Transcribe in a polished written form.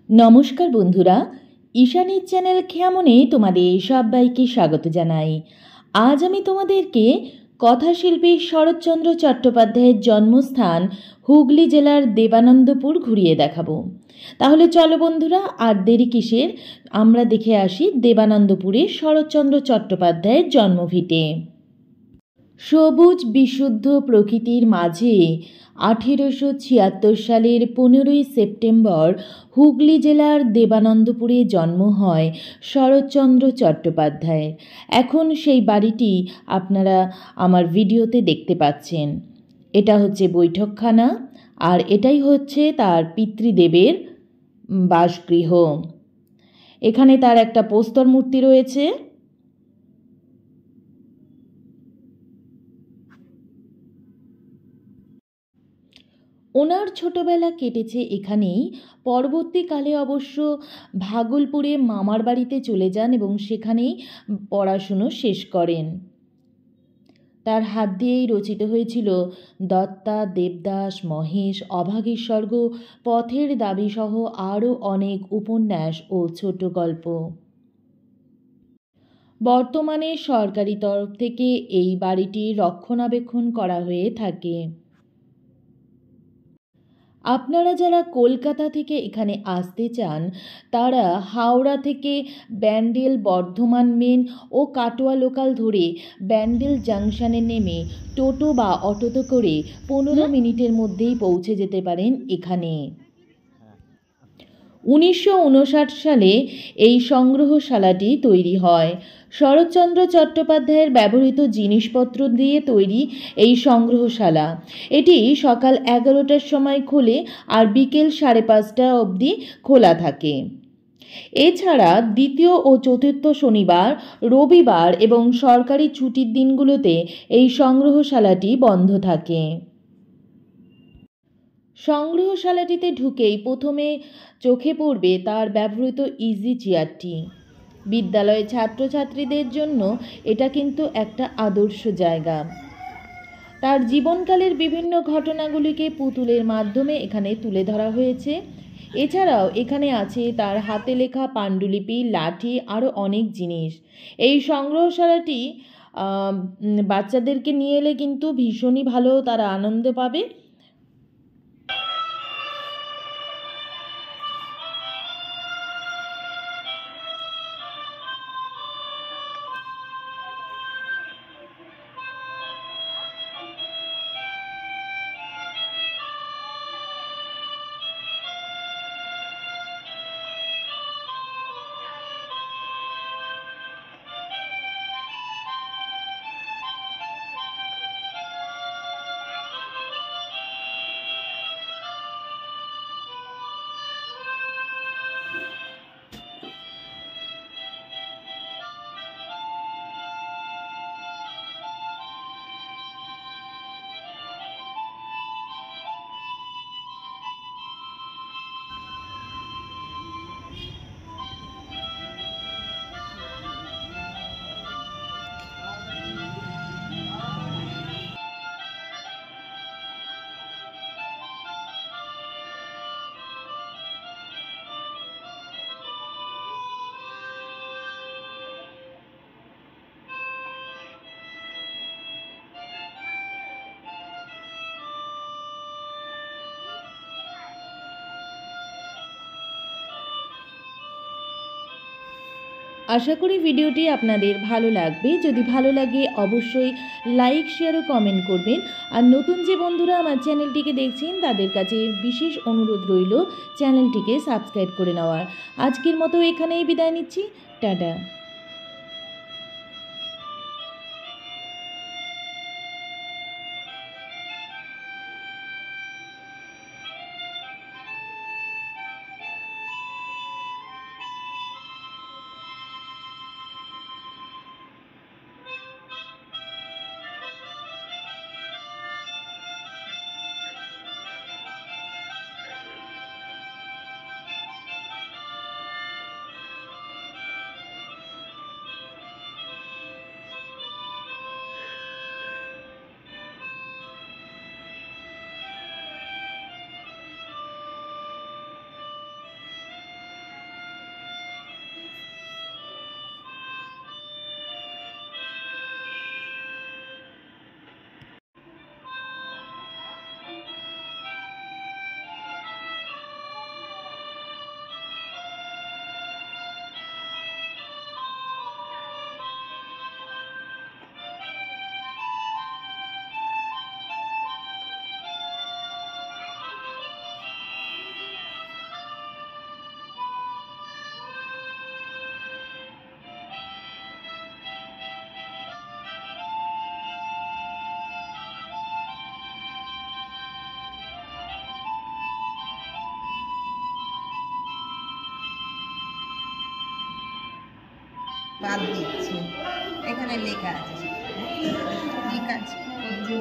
নমস্কার বন্ধুরা, ঈশানীর চ্যানেল খেয়ামনে তোমাদের সবাইকে স্বাগত জানাই। আজ আমি তোমাদেরকে কথাশিল্পী শরৎচন্দ্র চট্টোপাধ্যায়ের জন্মস্থান হুগলি জেলার দেবানন্দপুর ঘুরিয়ে দেখাবো। তাহলে চলো বন্ধুরা, আর দেরি কিসের, আমরা দেখে আসি দেবানন্দপুরে শরৎচন্দ্র চট্টোপাধ্যায়ের জন্মভিটে। সবুজ বিশুদ্ধ প্রকৃতির মাঝে 1876 সালের 15ই সেপ্টেম্বর হুগলি জেলার দেবানন্দপুরে জন্ম হয় শরৎচন্দ্র চট্টোপাধ্যায়ের। এখন সেই বাড়িটি আপনারা আমার ভিডিওতে দেখতে পাচ্ছেন। এটা হচ্ছে বৈঠকখানা, আর এটাই হচ্ছে তার পিতৃদেবের বাসগৃহ। এখানে তার একটা প্রস্তর মূর্তি রয়েছে। ওনার ছোটবেলা কেটেছে এখানেই। পরবর্তীকালে অবশ্য ভাগলপুরে মামার বাড়িতে চলে যান এবং সেখানেই পড়াশুনো শেষ করেন। তার হাত দিয়েই রচিত হয়েছিল দত্তা, দেবদাস, মহেশ, অভাগীর স্বর্গ, পথের দাবি সহ আরও অনেক উপন্যাস ও ছোট গল্প। বর্তমানে সরকারি তরফ থেকে এই বাড়িটির রক্ষণাবেক্ষণ করা হয়ে থাকে। আপনারা যারা কলকাতা থেকে এখানে আসতে চান তারা হাওড়া থেকে ব্যান্ডেল, বর্ধমান মেন ও কাটোয়া লোকাল ধরে ব্যান্ডেল জাংশনে নেমে টোটো বা অটোতে করে 15 মিনিটের মধ্যেই পৌঁছে যেতে পারেন এখানে। 1959 সালে এই সংগ্রহশালাটি তৈরি হয়। শরৎচন্দ্র চট্টোপাধ্যায়ের ব্যবহৃত জিনিসপত্র দিয়ে তৈরি এই সংগ্রহশালা। এটি সকাল 11টার সময় খোলে আর বিকেল 5:30 অবধি খোলা থাকে। এছাড়া দ্বিতীয় ও চতুর্থ শনিবার, রবিবার এবং সরকারি ছুটির দিনগুলোতে এই সংগ্রহশালাটি বন্ধ থাকে। সংগ্রহশালাটিতে ঢুকেই প্রথমে চোখে পড়বে তার ব্যবহৃত ইজি চেয়ারটি। বিদ্যালয়ের ছাত্রছাত্রীদের জন্য এটা কিন্তু একটা আদর্শ জায়গা। তার জীবনকালের বিভিন্ন ঘটনাগুলিকে পুতুলের মাধ্যমে এখানে তুলে ধরা হয়েছে। এছাড়াও এখানে আছে তার হাতে লেখা পাণ্ডুলিপি, লাঠি, আরও অনেক জিনিস। এই সংগ্রহশালাটি বাচ্চাদেরকে নিয়ে এলে কিন্তু ভীষণই ভালো তারা আনন্দ পাবে। আশা করি ভিডিওটি আপনাদের ভালো লাগবে। যদি ভালো লাগে অবশ্যই লাইক, শেয়ার ও কমেন্ট করবেন। আর নতুন যে বন্ধুরা আমার চ্যানেলটিকে দেখছেন তাদের কাছে বিশেষ অনুরোধ রইল চ্যানেলটিকে সাবস্ক্রাইব করে নেওয়ার। আজকের মতো এখানেই বিদায় নিচ্ছি। টাটা। বাদ দিচ্ছে, এখানে লেখা আছে কি কাজ করছে।